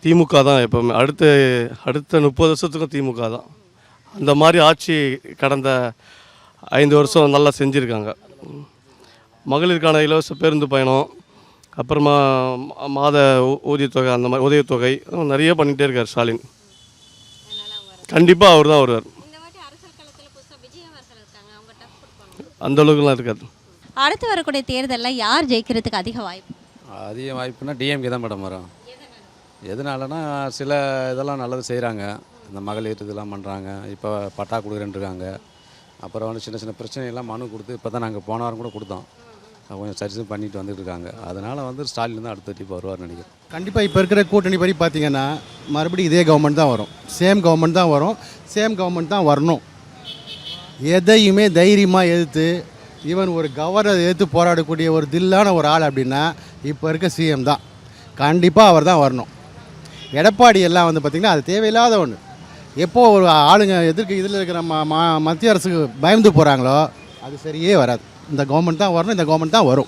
திமுக தான் எப்போவுமே. அடுத்த 30 வருஷத்துக்கும் திமுக தான். அந்த மாதிரி ஆட்சி கடந்த 5 வருஷம் நல்லா செஞ்சுருக்காங்க. மகளிருக்கான இலவச பேருந்து பயணம், அப்புறமா மாத ஊதியத்தொகை, அந்த மாதிரி உதவித்தொகை நிறைய பண்ணிகிட்டே இருக்கார் ஸ்டாலின். கண்டிப்பாக அவர் தான் வருவார். அந்த அளவுக்குலாம் இருக்காது. அடுத்து வரக்கூடிய தேர்தலில் யார் ஜெயிக்கிறதுக்கு அதிக வாய்ப்பு? அதிக வாய்ப்புனா டிஎம்கே தான் மேடம் வரும். எதனாலனா சில இதெல்லாம் நல்லது செய்கிறாங்க. இந்த மகளிர் இதெல்லாம் பண்ணுறாங்க. இப்போ பட்டா கொடுக்குறேன்ருக்காங்க. அப்புறம் வந்து சின்ன சின்ன பிரச்சனையெல்லாம் மனு கொடுத்து இப்போ தான் நாங்கள் போன வாரம் கூட கொடுத்தோம். கொஞ்சம் சரிசு பண்ணிட்டு வந்துட்டு இருக்காங்க. அதனால் வந்து ஸ்டாலின் தான் அடுத்த இப்போ வருவார்னு நினைக்கிறேன். கண்டிப்பாக இப்போ இருக்கிற கூட்டணி படி பார்த்தீங்கன்னா மறுபடியும் இதே கவர்மெண்ட் தான் வரும். சேம் கவர்மெண்ட் தான் வரும். சேம் கவர்மெண்ட் தான் வரணும். எதையுமே தைரியமாக எதிர்த்து ஈவன் ஒரு கவர்னர் எதிர்த்து போராடக்கூடிய ஒரு தில்லான ஒரு ஆள் அப்படின்னா இப்போ இருக்க சிஎம் தான். கண்டிப்பாக அவர் தான் வரணும். எடப்பாடி எல்லாம் வந்து பார்த்திங்கன்னா அது தேவையில்லாத ஒன்று. எப்போது ஒரு ஆளுங்க எதிர்க்கு இதில் இருக்கிற மத்திய அரசுக்கு பயந்து போகிறாங்களோ அது சரியே வராது. இந்த கவர்மெண்ட் தான் வரணும். இந்த கவர்மெண்ட் தான் வரும்.